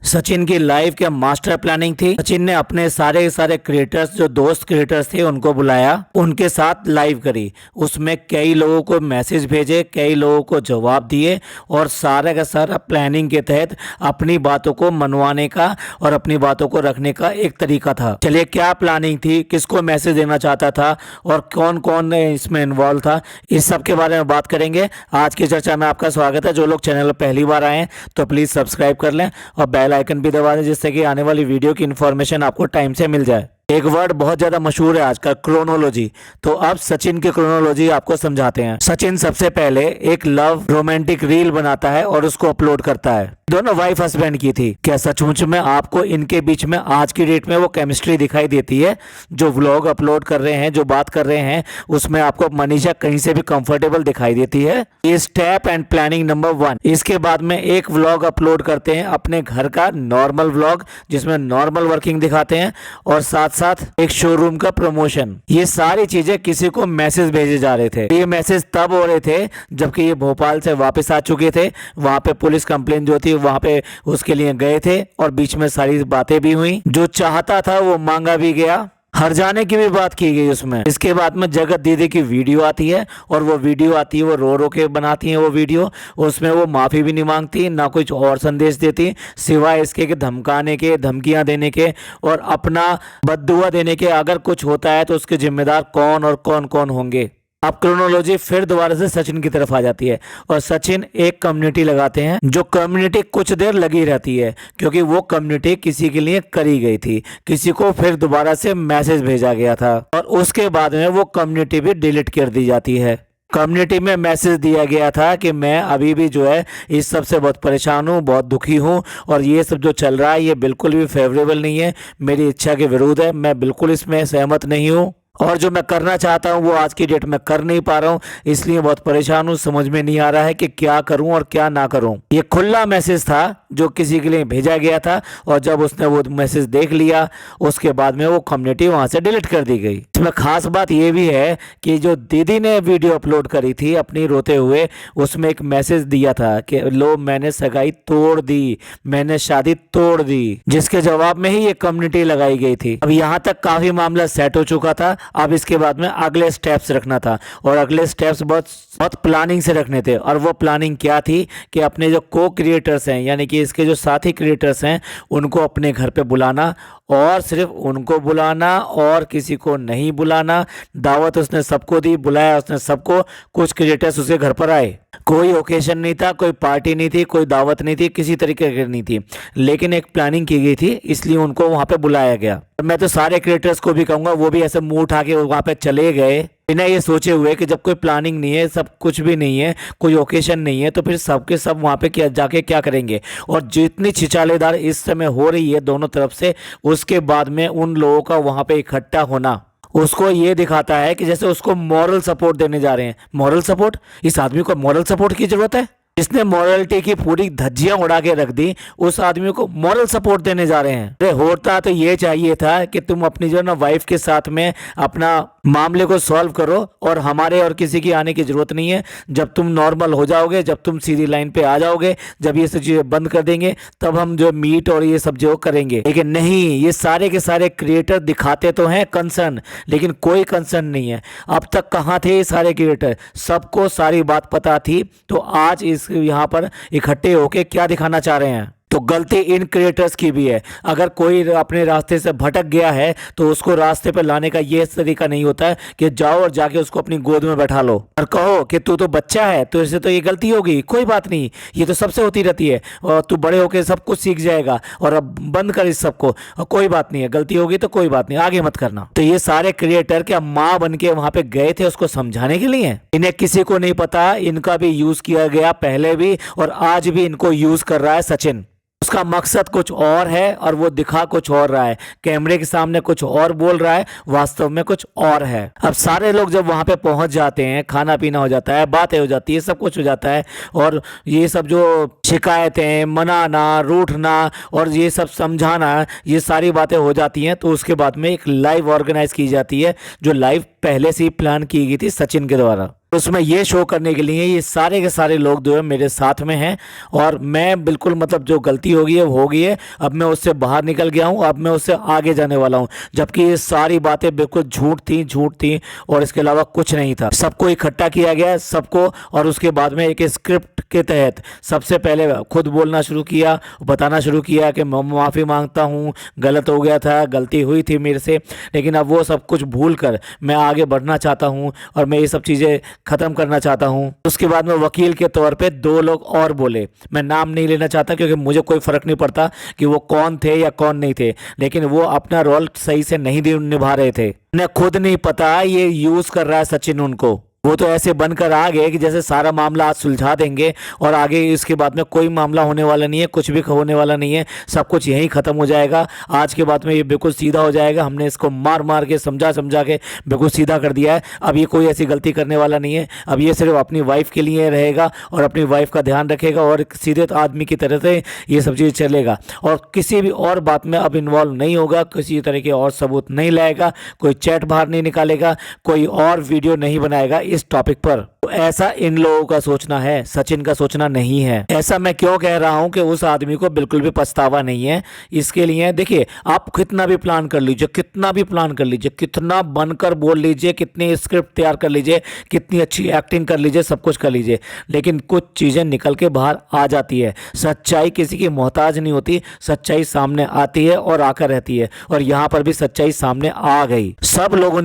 सचिन की लाइव क्या master planning थी। सचिन ने अपने सारे सारे क्रिएटर्स, जो दोस्त क्रिएटर्स थे, उनको बुलाया, उनके साथ लाइव करी। उसमें कई लोगों को मैसेज भेजे, कई लोगों को जवाब दिए और सारा का सारा प्लानिंग के तहत अपनी बातों को मनवाने का और अपनी बातों को रखने का एक तरीका था। चलिए, क्या प्लानिंग थी, किसको मैसेज देना चाहता था और कौन कौन इसमें इन्वॉल्व था, इस सब के बारे में बात करेंगे। आज की चर्चा में आपका स्वागत है। जो लोग चैनल पर पहली बार आए हैं तो प्लीज सब्सक्राइब कर लें और बेल आइकन भी दबा दें, जिससे कि आने वाली वीडियो की इन्फॉर्मेशन आपको टाइम से मिल जाए। एक वर्ड बहुत ज्यादा मशहूर है आजकल, क्रोनोलॉजी। तो अब सचिन की क्रोनोलॉजी आपको समझाते हैं। सचिन सबसे पहले एक लव रोमांटिक रील बनाता है और उसको अपलोड करता है। दोनों वाइफ हस्बैंड की थी। क्या सचमुच में आपको इनके बीच में आज की डेट में वो केमिस्ट्री दिखाई देती है? जो व्लॉग अपलोड कर रहे हैं, जो बात कर रहे हैं, उसमें आपको मनीषा कहीं से भी कंफर्टेबल दिखाई देती है? ये स्टेप एंड प्लानिंग नंबर 1। इसके बाद में एक व्लॉग अपलोड करते हैं, अपने घर का नॉर्मल व्लॉग, जिसमें नॉर्मल वर्किंग दिखाते हैं और साथ साथ एक शोरूम का प्रमोशन। ये सारी चीजें किसी को मैसेज भेजे जा रहे थे। ये मैसेज तब हो रहे थे जबकि ये भोपाल से वापस आ चुके थे। वहां पे पुलिस कंप्लेन जो थी वहां पे उसके लिए गए थे और बीच में सारी बातें भी हुई। जो चाहता था वो मांगा भी गया, हर जाने की भी बात की गई उसमें। इसके बाद में जगत दीदी की वीडियो आती है और वो वीडियो आती है, वो रो रो के बनाती है वो वीडियो। उसमें वो माफी भी नहीं मांगती, ना कुछ और संदेश देती, सिवाय इसके कि धमकाने के, धमकियां देने के और अपना बद्दुआ देने के। अगर कुछ होता है तो उसके जिम्मेदार कौन और कौन कौन होंगे। अब क्रोनोलॉजी फिर दोबारा से सचिन की तरफ आ जाती है और सचिन एक कम्युनिटी लगाते हैं। जो कम्युनिटी कुछ देर लगी रहती है क्योंकि वो कम्युनिटी किसी के लिए करी गई थी, किसी को फिर दोबारा से मैसेज भेजा गया था और उसके बाद में वो कम्युनिटी भी डिलीट कर दी जाती है। कम्युनिटी में मैसेज दिया गया था कि मैं अभी भी जो है इस सब से बहुत परेशान हूँ, बहुत दुखी हूँ और ये सब जो चल रहा है ये बिल्कुल भी फेवरेबल नहीं है, मेरी इच्छा के विरुद्ध है, मैं बिल्कुल इसमें सहमत नहीं हूँ और जो मैं करना चाहता हूं वो आज की डेट में कर नहीं पा रहा हूं, इसलिए बहुत परेशान हूं। समझ में नहीं आ रहा है कि क्या करूं और क्या ना करूं। ये खुला मैसेज था जो किसी के लिए भेजा गया था और जब उसने वो मैसेज देख लिया उसके बाद में वो कम्युनिटी वहां से डिलीट कर दी गई। इसमें खास बात ये भी है कि जो दीदी ने वीडियो अपलोड करी थी अपनी रोते हुए, उसमें एक मैसेज दिया था कि लो मैंने सगाई तोड़ दी, मैंने शादी तोड़ दी, जिसके जवाब में ही ये कम्युनिटी लगाई गई थी। अब यहाँ तक काफी मामला सेट हो चुका था। अब इसके बाद में अगले स्टेप्स रखना था और अगले स्टेप्स बहुत बहुत प्लानिंग से रखने थे। और वो प्लानिंग क्या थी कि अपने जो को क्रिएटर्स हैं, यानी कि इसके जो साथी क्रिएटर्स हैं, उनको अपने घर पे बुलाना और सिर्फ उनको बुलाना और किसी को नहीं बुलाना। दावत उसने सबको दी, बुलाया उसने सबको। कुछ क्रिएटर्स उसके घर पर आए, कोई ओकेजन नहीं था, कोई पार्टी नहीं थी, कोई दावत नहीं थी, किसी तरीके की नहीं थी, लेकिन एक प्लानिंग की गई थी, इसलिए उनको वहां पे बुलाया गया। मैं तो सारे क्रिएटर्स को भी कहूंगा वो भी ऐसे मुंह उठा के वहां पे चले गए बिना ये सोचे हुए कि जब कोई प्लानिंग नहीं है, सब कुछ भी नहीं है, कोई ओकेजन नहीं है, तो फिर सबके सब वहां पे क्या जाके क्या करेंगे। और जितनी छिछालेदार इस समय हो रही है दोनों तरफ से, उसके बाद में उन लोगों का वहां पे इकट्ठा होना उसको ये दिखाता है कि जैसे उसको मॉरल सपोर्ट देने जा रहे हैं। Moral support? इस आदमी को मॉरल सपोर्ट की जरूरत है? जिसने मॉरलिटी की पूरी धज्जियां उड़ा के रख दी, उस आदमी को मॉरल सपोर्ट देने जा रहे हैं। अरे होता तो ये चाहिए था कि तुम अपनी जो ना वाइफ के साथ में अपना मामले को सॉल्व करो और हमारे और किसी की आने की जरूरत नहीं है। जब तुम नॉर्मल हो जाओगे, जब तुम सीधी लाइन पे आ जाओगे, जब ये सब चीजें बंद कर देंगे, तब हम जो मीट और ये सब जो करेंगे। लेकिन नहीं, ये सारे के सारे क्रिएटर दिखाते तो हैं कंसर्न, लेकिन कोई कंसर्न नहीं है। अब तक कहाँ थे ये सारे क्रिएटर? सबको सारी बात पता थी, तो आज इस यहाँ पर इकट्ठे होके क्या दिखाना चाह रहे हैं? तो गलती इन क्रिएटर्स की भी है। अगर कोई अपने रास्ते से भटक गया है तो उसको रास्ते पर लाने का ये तरीका नहीं होता है कि जाओ और जाके उसको अपनी गोद में बैठा लो और कहो कि तू तो बच्चा है, तो इससे तो ये गलती होगी, कोई बात नहीं, ये तो सबसे होती रहती है और तू बड़े होके सब कुछ सीख जाएगा और अब बंद कर इस सबको, और कोई बात नहीं है, गलती होगी तो कोई बात नहीं, आगे मत करना। तो ये सारे क्रिएटर क्या माँ बन के वहां पे गए थे उसको समझाने के लिए? इन्हें किसी को नहीं पता, इनका भी यूज किया गया पहले भी और आज भी इनको यूज कर रहा है सचिन। उसका मकसद कुछ और है और वो दिखा कुछ और रहा है, कैमरे के सामने कुछ और बोल रहा है, वास्तव में कुछ और है। अब सारे लोग जब वहां पे पहुंच जाते हैं, खाना पीना हो जाता है, बातें हो जाती है, सब कुछ हो जाता है और ये सब जो शिकायतें, मनाना, रूठना और ये सब समझाना, ये सारी बातें हो जाती हैं, तो उसके बाद में एक लाइव ऑर्गेनाइज की जाती है जो लाइव पहले से ही प्लान की गई थी सचिन के द्वारा। उसमें ये शो करने के लिए ये सारे के सारे लोग जो है मेरे साथ में हैं और मैं बिल्कुल मतलब जो गलती हो गई है, अब मैं उससे बाहर निकल गया हूँ, अब मैं उससे आगे जाने वाला हूँ। जबकि ये सारी बातें बिल्कुल झूठ थी और इसके अलावा कुछ नहीं था। सबको इकट्ठा किया गया सबको, और उसके बाद में एक स्क्रिप्ट के तहत सबसे पहले खुद बोलना शुरू किया, बताना शुरू किया कि मैं माफ़ी मांगता हूँ, गलत हो गया था, गलती हुई थी मेरे से, लेकिन अब वो सब कुछ भूल कर मैं आगे बढ़ना चाहता हूँ और मैं ये सब चीज़ें ख़त्म करना चाहता हूँ। उसके बाद में वकील के तौर पे 2 लोग और बोले, मैं नाम नहीं लेना चाहता क्योंकि मुझे कोई फ़र्क नहीं पड़ता कि वो कौन थे या कौन नहीं थे, लेकिन वो अपना रोल सही से नहीं निभा रहे थे। उन्हें खुद नहीं पता ये यूज़ कर रहा है सचिन उनको। वो तो ऐसे बनकर आ गए कि जैसे सारा मामला आज सुलझा देंगे और आगे इसके बाद में कोई मामला होने वाला नहीं है, कुछ भी होने वाला नहीं है, सब कुछ यहीं ख़त्म हो जाएगा। आज के बाद में ये बिल्कुल सीधा हो जाएगा, हमने इसको मार मार के समझा के बिल्कुल सीधा कर दिया है। अब ये कोई ऐसी गलती करने वाला नहीं है, अब ये सिर्फ अपनी वाइफ के लिए रहेगा और अपनी वाइफ का ध्यान रखेगा और सीधे आदमी की तरह से ये सब चीज़ चलेगा और किसी भी और बात में अब इन्वॉल्व नहीं होगा, किसी तरह के और सबूत नहीं लाएगा, कोई चैट बाहर नहीं निकालेगा, कोई और वीडियो नहीं बनाएगा इस टॉपिक पर। तो ऐसा इन लोगों का सोचना है, सचिन का सोचना नहीं है। ऐसा मैं क्यों कह रहा हूं कि उस आदमी को बिल्कुल भी पछतावा नहीं है। इसके लिए देखिए, आप कितना भी प्लान कर लीजिए, कितना बनकर बोल लीजिए, कितनी स्क्रिप्ट तैयार कर लीजिए, कितनी अच्छी एक्टिंग कर लीजिए, सब कुछ कर लीजिए, लेकिन कुछ चीजें निकल के बाहर आ जाती है। सच्चाई किसी की मोहताज नहीं होती, सच्चाई सामने आती है और आकर रहती है, और यहाँ पर भी सच्चाई सामने आ गई। सब लोगों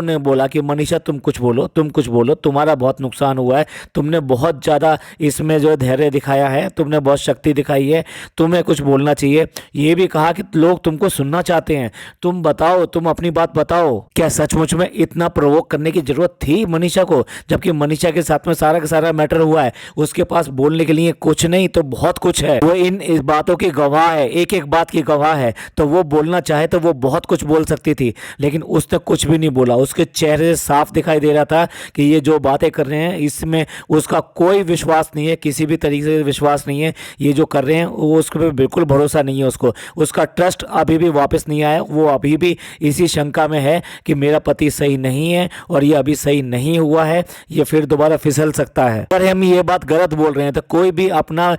ने बोला कि मनीषा तुम कुछ बोलो, तुम्हारा बहुत नुकसान हुआ है, तुमने बहुत ज़्यादा इसमें जो धैर्य दिखाया है, तुमने बहुत शक्ति दिखाई है, तुम्हें कुछ बोलना चाहिए। ये भी कहा कि लोग तुमको सुनना चाहते हैं, तुम बताओ, तुम अपनी बात बताओ। क्या सचमुच में इतना प्रोवोक करने की जरूरत थी मनीषा को? जबकि मनीषा के साथ में सारा का सारा मैटर हुआ है, उसके पास बोलने के लिए कुछ नहीं तो बहुत कुछ है। वो इन इस बातों की गवाह है, एक एक बात की गवाह है, तो वो बोलना चाहे तो वो बहुत कुछ बोल सकती थी, लेकिन उसने कुछ भी नहीं बोला। उसके चेहरे से साफ दिखाई दे रहा था कि ये जो बातें कर रहे हैं इसमें उसका कोई विश्वास नहीं है, किसी भी तरीके से विश्वास नहीं है। ये जो कर रहे हैं वो उसके पे बिल्कुल भरोसा नहीं है उसका ट्रस्ट अभी भी वापस नहीं आया। वो अभी भी इसी शंका में है कि मेरा पति सही नहीं है और ये अभी सही नहीं हुआ है, ये फिर दोबारा फिसल सकता है। अगर हम ये बात गलत बोल रहे हैं तो कोई भी अपना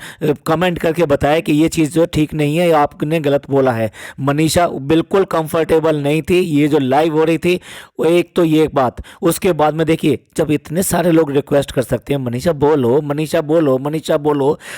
कमेंट करके बताए कि ये चीज़ जो ठीक नहीं है, आपने गलत बोला है। मनीषा बिल्कुल कंफर्टेबल नहीं थी, ये जो लाइव हो रही थी। एक तो ये बात, उसके बाद में देखिए, जब इतने सारे लोग रिक्वेस्ट कर सकते हैं मनीषा बोलो,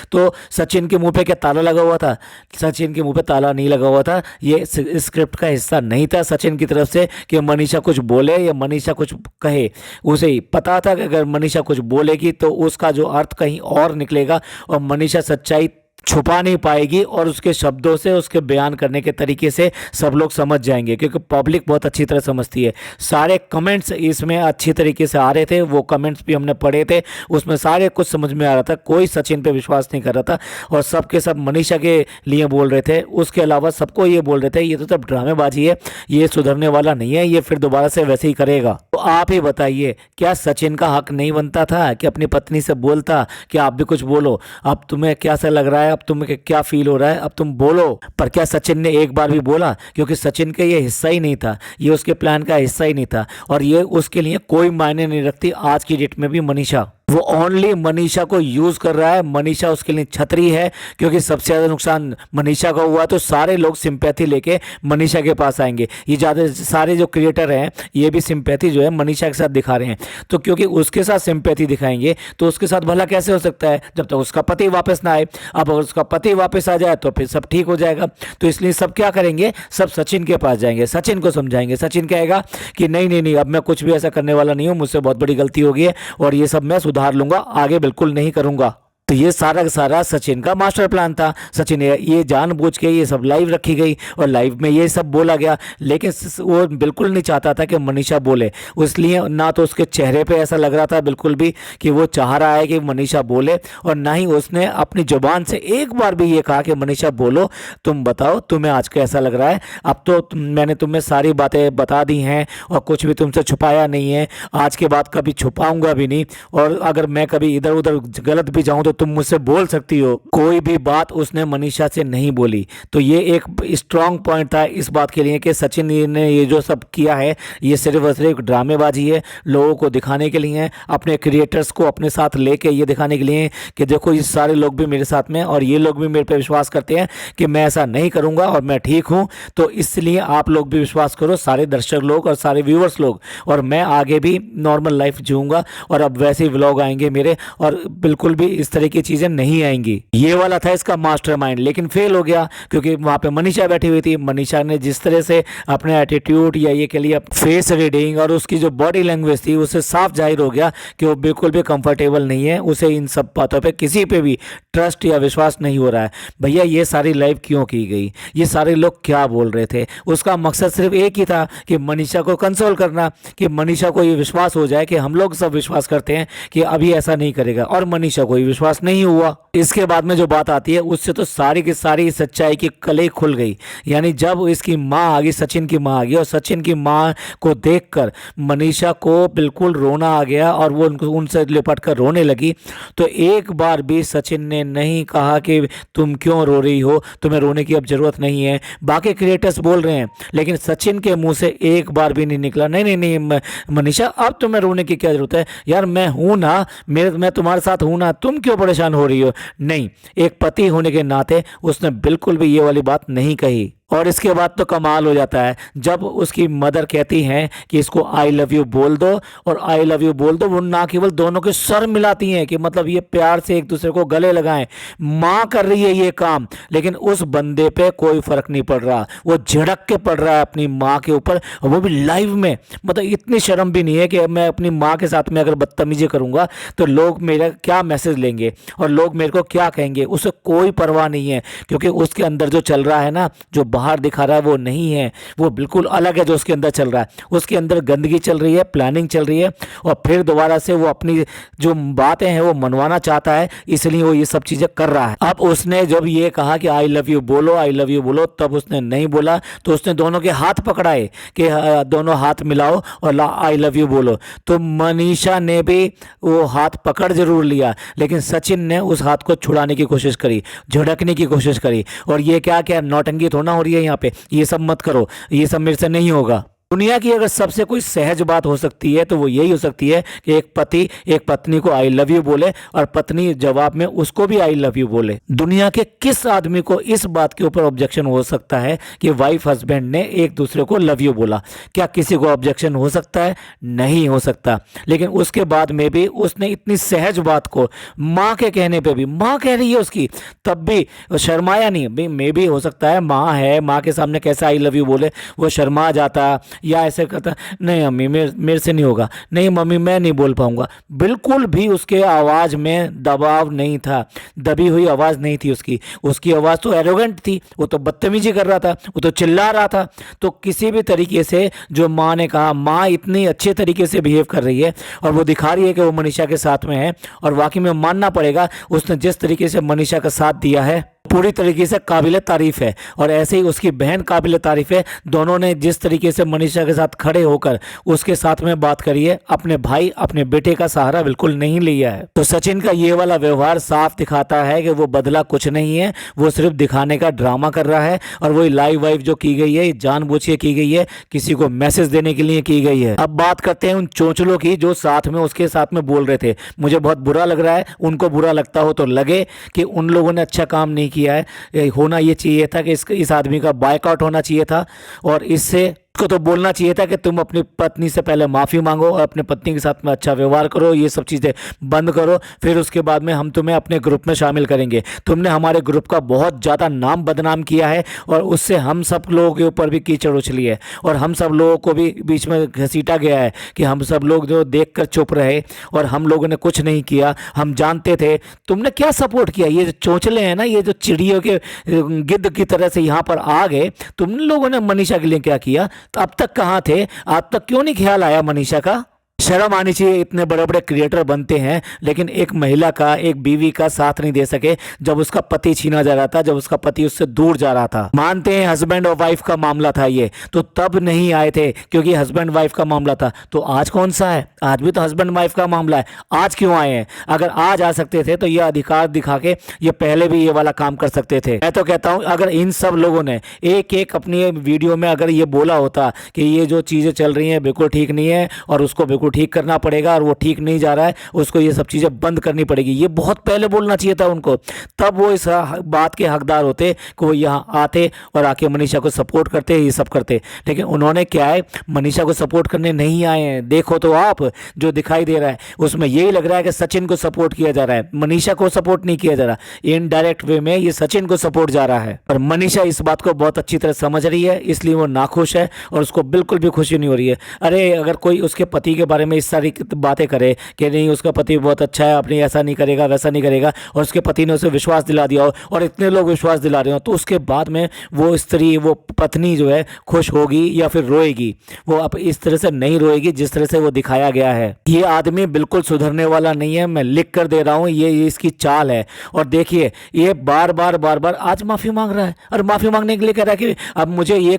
तो सचिन के मुंह पे क्या ताला लगा हुआ था? सचिन के मुंह पे ताला नहीं लगा हुआ था। ये स्क्रिप्ट का हिस्सा नहीं था सचिन की तरफ से कि मनीषा कुछ बोले या मनीषा कुछ कहे। उसे ही पता था कि अगर मनीषा कुछ बोलेगी तो उसका जो अर्थ कहीं और निकलेगा और मनीषा सच्चाई छुपा नहीं पाएगी और उसके शब्दों से, उसके बयान करने के तरीके से सब लोग समझ जाएंगे, क्योंकि पब्लिक बहुत अच्छी तरह समझती है। सारे कमेंट्स इसमें अच्छी तरीके से आ रहे थे, वो कमेंट्स भी हमने पढ़े थे, उसमें सारे कुछ समझ में आ रहा था। कोई सचिन पे विश्वास नहीं कर रहा था और सबके सब मनीषा के लिए बोल रहे थे। उसके अलावा सबको ये बोल रहे थे ये तो सब ड्रामेबाजी है, ये सुधरने वाला नहीं है, ये फिर दोबारा से वैसे ही करेगा। तो आप ही बताइए, क्या सचिन का हक नहीं बनता था कि अपनी पत्नी से बोलता कि आप भी कुछ बोलो, अब तुम्हें कैसा लग रहा है, अब तुम्हें क्या फील हो रहा है, अब तुम बोलो? पर क्या सचिन ने एक बार भी बोला? क्योंकि सचिन का ये हिस्सा ही नहीं था, ये उसके प्लान का हिस्सा ही नहीं था और ये उसके लिए कोई मायने नहीं रखती आज की डेट में भी मनीषा। वो ओनली मनीषा को यूज कर रहा है। मनीषा उसके लिए छतरी है, क्योंकि सबसे ज्यादा नुकसान मनीषा का हुआ तो सारे लोग सिंपैथी लेके मनीषा के पास आएंगे। ये ज्यादा सारे जो क्रिएटर हैं ये भी सिंपैथी जो है मनीषा के साथ दिखा रहे हैं, तो क्योंकि उसके साथ सिंपैथी दिखाएंगे तो उसके साथ भला कैसे हो सकता है जब तक उसका पति वापस ना आए। अब अगर उसका पति वापस आ जाए तो फिर सब ठीक हो जाएगा। तो इसलिए सब क्या करेंगे, सब सचिन के पास जाएंगे, सचिन को समझाएंगे। सचिन कहेगा कि नहीं नहीं नहीं, अब मैं कुछ भी ऐसा करने वाला नहीं हूँ, मुझसे बहुत बड़ी गलती हो गई है और ये सब मैं सुधार लूंगा, आगे बिल्कुल नहीं करूंगा। तो ये सारा का सारा सचिन का मास्टर प्लान था। सचिन ये जानबूझ के ये सब लाइव रखी गई और लाइव में ये सब बोला गया, लेकिन वो बिल्कुल नहीं चाहता था कि मनीषा बोले। इसलिए ना तो उसके चेहरे पे ऐसा लग रहा था बिल्कुल भी कि वो चाह रहा है कि मनीषा बोले, और ना ही उसने अपनी जुबान से एक बार भी ये कहा कि मनीषा बोलो, तुम बताओ तुम्हें आज कैसा लग रहा है। अब तो मैंने तुम्हें सारी बातें बता दी हैं और कुछ भी तुमसे छुपाया नहीं है, आज के बाद कभी छुपाऊंगा भी नहीं, और अगर मैं कभी इधर उधर गलत भी जाऊँ तो तुम मुझसे बोल सकती हो। कोई भी बात उसने मनीषा से नहीं बोली। तो ये एक स्ट्रांग पॉइंट था इस बात के लिए कि सचिन ने ये जो सब किया है ये सिर्फ और सिर्फ ड्रामेबाजी है, लोगों को दिखाने के लिए है, अपने क्रिएटर्स को अपने साथ लेके ये दिखाने के लिए कि देखो ये सारे लोग भी मेरे साथ में और ये लोग भी मेरे पे विश्वास करते हैं कि मैं ऐसा नहीं करूंगा और मैं ठीक हूं। तो इसलिए आप लोग भी विश्वास करो, सारे दर्शक लोग और सारे व्यूअर्स लोग, और मैं आगे भी नॉर्मल लाइफ जीऊंगा और अब वैसे ही व्लॉग आएंगे मेरे और बिल्कुल भी इस तरह की चीजें नहीं आएंगी। ये वाला था इसका मास्टरमाइंड, लेकिन फेल हो गया क्योंकि वहां पे मनीषा बैठी हुई थी। मनीषा ने जिस तरह से अपने एटीट्यूड या ये के लिए फेस रीडिंग और उसकी जो बॉडी लैंग्वेज थी उससे साफ जाहिर हो गया कि वो बिल्कुल भी कंफर्टेबल नहीं है, उसे इन सब बातों पे किसी पे भी ट्रस्ट या विश्वास नहीं हो रहा है। भैया ये सारी लाइव क्यों की गई, ये सारे लोग क्या बोल रहे थे, उसका मकसद सिर्फ एक ही था कि मनीषा को कंसोल करना, कि मनीषा को ये विश्वास हो जाए कि हम लोग सब विश्वास करते हैं कि अभी ऐसा नहीं करेगा, और मनीषा को ये विश्वास नहीं हुआ। इसके बाद में जो बात आती है उससे तो सारी की सारी सच्चाई की कलई खुल गई। यानी जब इसकी माँ आ गई, सचिन की माँ आ गई, और सचिन की माँ को देखकर मनीषा को बिल्कुल रोना आ गया और वो उनसे लिपट कर रोने लगी। तो एक बार भी सचिन ने नहीं कहा कि तुम क्यों रो रही हो, तुम्हें रोने की अब जरूरत नहीं है। बाकी क्रिएटर्स बोल रहे हैं लेकिन सचिन के मुंह से एक बार भी नहीं निकला नहीं नहीं नहीं मनीषा अब तुम्हें रोने की क्या जरूरत है, यार मैं हूं ना, मैं तुम्हारे साथ हूं ना, तुम क्यों परेशान हो रही हो। नहीं, एक पति होने के नाते उसने बिल्कुल भी ये वाली बात नहीं कही। और इसके बाद तो कमाल हो जाता है जब उसकी मदर कहती हैं कि इसको आई लव यू बोल दो, और आई लव यू बोल दो, वो ना केवल दोनों के सर मिलाती हैं कि मतलब ये प्यार से एक दूसरे को गले लगाएं। माँ कर रही है ये काम, लेकिन उस बंदे पे कोई फर्क नहीं पड़ रहा, वो झिड़क के पड़ रहा है अपनी माँ के ऊपर, और वो भी लाइव में। मतलब इतनी शर्म भी नहीं है कि मैं अपनी माँ के साथ में अगर बदतमीजी करूंगा तो लोग मेरा क्या मैसेज लेंगे और लोग मेरे को क्या कहेंगे, उसे कोई परवाह नहीं है। क्योंकि उसके अंदर जो चल रहा है ना, जो बाहर दिखा रहा है वो नहीं है, वो बिल्कुल अलग है जो उसके अंदर चल रहा है। उसके अंदर गंदगी चल रही है, प्लानिंग चल रही है, और फिर दोबारा से वो अपनी जो बातें हैं वो मनवाना चाहता है, इसलिए वो ये सब चीजें कर रहा है। अब उसने जब ये कहा कि आई लव यू बोलो, आई लव यू बोलो, तब उसने नहीं बोला तो उसने दोनों के हाथ पकड़ाए कि दोनों हाथ मिलाओ और आई लव यू बोलो। तो मनीषा ने भी वो हाथ पकड़ जरूर लिया, लेकिन सचिन ने उस हाथ को छुड़ाने की कोशिश करी, झड़कने की कोशिश करी। और ये क्या क्या नौटंकी थोड़ा हो रही है यहाँ पे, ये सब मत करो, ये सब मेरे से नहीं होगा। दुनिया की अगर सबसे कोई सहज बात हो सकती है तो वो यही हो सकती है कि एक पति एक पत्नी को आई लव यू बोले और पत्नी जवाब में उसको भी आई लव यू बोले। दुनिया के किस आदमी को इस बात के ऊपर ऑब्जेक्शन हो सकता है कि वाइफ हस्बैंड ने एक दूसरे को लव यू बोला? क्या किसी को ऑब्जेक्शन हो सकता है? नहीं हो सकता। लेकिन उसके बाद में भी उसने इतनी सहज बात को माँ के कहने पर भी, माँ कह रही है उसकी, तब भी शर्माया नहीं। मे भी हो सकता है माँ है, माँ के सामने कैसे आई लव यू बोले, वो शर्मा जाता या ऐसे कहता नहीं मम्मी मेरे से नहीं होगा, नहीं मम्मी मैं नहीं बोल पाऊंगा। बिल्कुल भी उसके आवाज में दबाव नहीं था, दबी हुई आवाज नहीं थी उसकी आवाज तो एरोगेंट थी, वो तो बदतमीजी कर रहा था, वो तो चिल्ला रहा था। तो किसी भी तरीके से जो माँ ने कहा, माँ इतनी अच्छे तरीके से बिहेव कर रही है और वो दिखा रही है कि वो मनीषा के साथ में है, और वाकई में मानना पड़ेगा उसने जिस तरीके से मनीषा का साथ दिया है पूरी तरीके से काबिल तारीफ है। और ऐसे ही उसकी बहन काबिल तारीफ है। दोनों ने जिस तरीके से मनीषा के साथ खड़े होकर उसके साथ में बात करी है, अपने भाई अपने बेटे का सहारा बिल्कुल नहीं लिया है। तो सचिन का ये वाला व्यवहार साफ दिखाता है कि वो बदला कुछ नहीं है, वो सिर्फ दिखाने का ड्रामा कर रहा है। और वही लाइव वाइव जो की गई है जानबूझ के की गई है, किसी को मैसेज देने के लिए की गई है। अब बात करते हैं उन चोंचलों की जो साथ में उसके साथ में बोल रहे थे। मुझे बहुत बुरा लग रहा है, उनको बुरा लगता हो तो लगे कि उन लोगों ने अच्छा काम नहीं किया है। होना ये चाहिए था कि इस आदमी का बायकॉट होना चाहिए था, और इससे को तो बोलना चाहिए था कि तुम अपनी पत्नी से पहले माफ़ी मांगो और अपने पत्नी के साथ में अच्छा व्यवहार करो, ये सब चीज़ें बंद करो, फिर उसके बाद में हम तुम्हें अपने ग्रुप में शामिल करेंगे। तुमने हमारे ग्रुप का बहुत ज़्यादा नाम बदनाम किया है और उससे हम सब लोगों के ऊपर भी कीचड़ उछली है और हम सब लोगों को भी बीच में घसीटा गया है कि हम सब लोग जो देख कर चुप रहे और हम लोगों ने कुछ नहीं किया। हम जानते थे तुमने क्या सपोर्ट किया। ये जो चोंचले हैं ना, ये जो चिड़ियों के गिद्ध की तरह से यहाँ पर आ गए, तुम लोगों ने मनीषा के लिए क्या किया? तो अब तक कहाँ थे? अब तक क्यों नहीं ख्याल आया मनीषा का? शर्म आनी चाहिए, इतने बड़े बड़े क्रिएटर बनते हैं लेकिन एक महिला का, एक बीवी का साथ नहीं दे सके जब उसका पति छीना जा रहा था, जब उसका पति उससे दूर जा रहा था। मानते हैं हस्बैंड और वाइफ का मामला था ये, तो तब नहीं आए थे क्योंकि हस्बैंड वाइफ का मामला था। तो आज कौन सा है? आज भी तो हस्बैंड वाइफ का मामला है। आज क्यों आए हैं? अगर आज आ सकते थे तो ये अधिकार दिखा के ये पहले भी ये वाला काम कर सकते थे। मैं तो कहता हूं अगर इन सब लोगों ने एक एक अपनी वीडियो में अगर ये बोला होता कि ये जो चीजें चल रही हैं बिल्कुल ठीक नहीं है और उसको बिल्कुल ठीक करना पड़ेगा और वो ठीक नहीं जा रहा है, उसको ये सब चीज़ें बंद करनी पड़ेगी, ये बहुत पहले बोलना चाहिए था उनको। तब वो इस बात के हकदार होते कि वो यहाँ आते और आके मनीषा को सपोर्ट करते, ये सब करते। लेकिन उन्होंने क्या है, मनीषा को सपोर्ट करने नहीं आए हैं। देखो तो आप जो दिखाई दे रहा है उसमें यही लग रहा है कि सचिन को सपोर्ट किया जा रहा है, मनीषा को सपोर्ट नहीं किया जा रहा। इनडायरेक्ट वे में ये सचिन को सपोर्ट जा रहा है और मनीषा इस बात को बहुत अच्छी तरह समझ रही है, इसलिए वो नाखुश है और उसको बिल्कुल भी खुशी नहीं हो रही है। अरे अगर कोई उसके पति के बारे में इस सारी बातें करे कि नहीं उसका पति बहुत अच्छा है, अपनी ऐसा नहीं करेगा वैसा नहीं करेगा, और उसके पति ने उसे विश्वास दिला दिया हो और इतने लोग विश्वास दिला रहे हो, तो उसके बाद में वो स्त्री, वो पत्नी जो है खुश होगी या फिर रोएगी? वो अब इस तरह से नहीं रोएगी जिस तरह से वो दिखाया गया है। ये आदमी बिल्कुल सुधरने वाला नहीं है, मैं लिख कर दे रहा हूँ, ये इसकी चाल है। और देखिए ये बार बार आज माफी मांग रहा है और माफी मांगने के लिए कह रहा है कि अब मुझे ये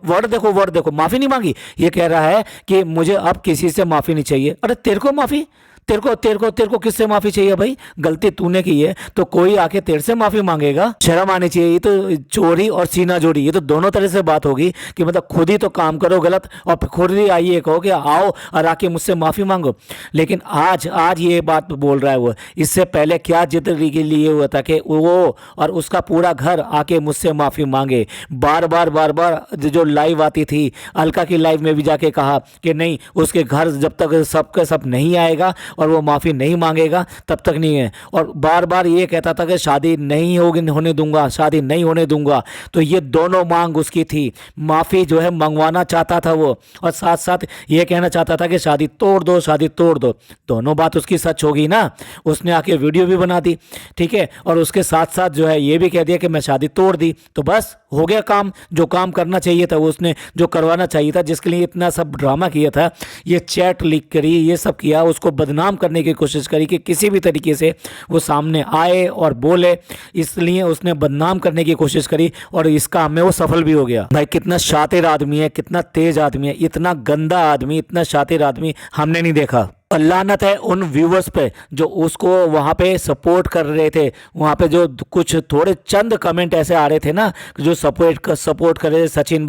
वर्ड देखो, माफी नहीं मांगी, ये कह रहा है कि मुझे अब किसी से माफी नहीं चाहिए। अरे तेरे को माफी, तेरे को किससे माफी चाहिए भाई? गलती तूने की है तो कोई आके तेरे से माफी मांगेगा? शर्म आनी चाहिए। ये तो चोरी और सीना जोड़ी, ये तो दोनों तरह से बात होगी कि मतलब खुद ही तो काम करो गलत और फिर खुद ही आइए कहो कि आओ और आके मुझसे माफी मांगो। लेकिन आज ये बात बोल रहा है वो। इससे पहले क्या जिद के लिए हुआ था कि वो और उसका पूरा घर आके मुझसे माफी मांगे। बार बार जो लाइव आती थी, अलका की लाइव में भी जाके कहा कि नहीं, उसके घर जब तक सबका सब नहीं आएगा और वो माफ़ी नहीं मांगेगा तब तक नहीं है। और बार बार ये कहता था कि शादी नहीं होने दूंगा, शादी नहीं होने दूंगा। तो ये दोनों मांग उसकी थी। माफ़ी जो है मंगवाना चाहता था वो, और साथ साथ ये कहना चाहता था कि शादी तोड़ दो, शादी तोड़ दो। दोनों बात उसकी सच होगी ना। उसने आके वीडियो भी बना दी, ठीक है, और उसके साथ साथ जो है ये भी कह दिया कि मैं शादी तोड़ दी। तो बस हो गया काम। जो काम करना चाहिए था वो उसने जो करवाना चाहिए था, जिसके लिए इतना सब ड्रामा किया था, ये चैट लीक करी, ये सब किया, उसको बदनाम करने की कोशिश करी कि किसी भी तरीके से वो सामने आए और बोले, इसलिए उसने बदनाम करने की कोशिश करी और इस काम में वो सफल भी हो गया। भाई कितना शातिर आदमी है, कितना तेज आदमी है, इतना गंदा आदमी, इतना शातिर आदमी हमने नहीं देखा। और लानत है उन व्यूवर्स पे जो उसको वहाँ पे सपोर्ट कर रहे थे। वहाँ पे जो कुछ थोड़े चंद कमेंट ऐसे आ रहे थे ना जो सपोर्ट कर रहे थे, सचिन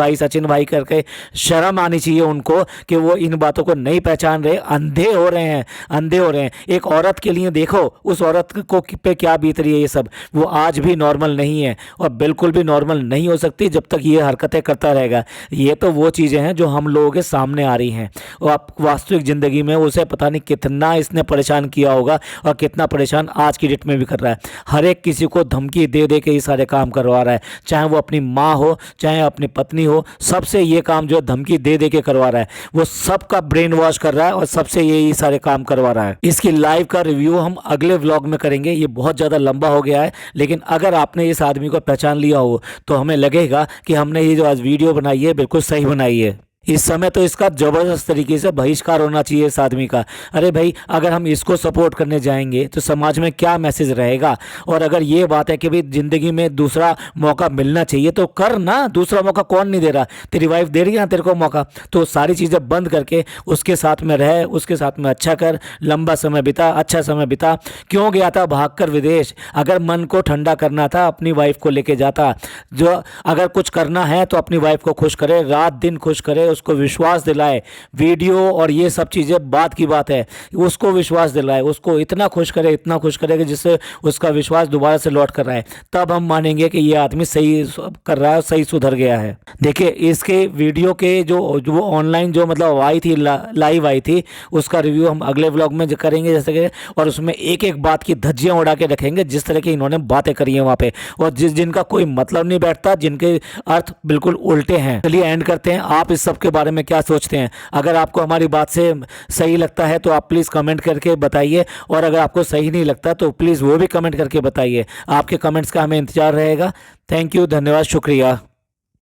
भाई करके। शर्म आनी चाहिए उनको कि वो इन बातों को नहीं पहचान रहे, अंधे हो रहे हैं। एक औरत के लिए देखो उस औरत को पे क्या बीत रही है। ये सब वो आज भी नॉर्मल नहीं है और बिल्कुल भी नॉर्मल नहीं हो सकती जब तक ये हरकतें करता रहेगा। ये तो वो चीज़ें हैं जो हम लोगों के सामने आ रही हैं और आप वास्तविक ज़िंदगी में उसे पता नहीं कितना इसने परेशान किया होगा और कितना परेशान आज की डेट में भी कर रहा है। हर एक किसी को धमकी दे दे के ये सारे काम करवा रहा है, चाहे वो अपनी माँ हो चाहे अपनी पत्नी हो, सबसे ये काम जो धमकी दे दे के करवा रहा है। वो सबका ब्रेन वॉश कर रहा है और सबसे ये सारे काम करवा रहा है। इसकी लाइव का रिव्यू हम अगले व्लॉग में करेंगे। ये बहुत ज़्यादा लंबा हो गया है, लेकिन अगर आपने इस आदमी को पहचान लिया हो तो हमें लगेगा कि हमने ये जो आज वीडियो बनाई है बिल्कुल सही बनाई है। इस समय तो इसका जबरदस्त तरीके से बहिष्कार होना चाहिए इस आदमी का। अरे भाई अगर हम इसको सपोर्ट करने जाएंगे तो समाज में क्या मैसेज रहेगा? और अगर ये बात है कि भाई ज़िंदगी में दूसरा मौका मिलना चाहिए तो कर ना, दूसरा मौका कौन नहीं दे रहा? तेरी वाइफ दे रही है तेरे को मौका, तो सारी चीज़ें बंद करके उसके साथ में रह, उसके साथ में अच्छा कर, लंबा समय बिता, अच्छा समय बिता। क्यों गया था भाग कर विदेश? अगर मन को ठंडा करना था अपनी वाइफ को लेके जाता। जो अगर कुछ करना है तो अपनी वाइफ को खुश करे, रात दिन खुश करे, उसको विश्वास दिलाए। वीडियो और ये सब चीज़ें बात की बात है, उसको विश्वास दिलाए, उसको इतना खुश करे कि जिससे उसका विश्वास दोबारा से लौट कर आए। तब हम मानेंगे कि ये आदमी सही कर रहा है, सही सुधर गया है। देखिए इसके वीडियो के जो ऑनलाइन जो मतलब आई थी, लाइव आई थी, उसका रिव्यू हम अगले व्लॉग में करेंगे जैसे कि, और उसमें एक एक बात की धज्जियां उड़ा के रखेंगे जिस तरह की इन्होंने बातें करी हैं वहाँ पे, और जिनका कोई मतलब नहीं बैठता, जिनके अर्थ बिल्कुल उल्टे हैं। चलिए एंड करते हैं। आप इस सब के बारे में क्या सोचते हैं? अगर आपको हमारी बात से सही लगता है तो आप प्लीज़ कमेंट करके बताइए, और अगर आपको सही नहीं लगता तो प्लीज़ वो भी कमेंट करके बताइए। आपके कमेंट्स का हमें इंतजार रहेगा। थैंक यू, धन्यवाद, शुक्रिया।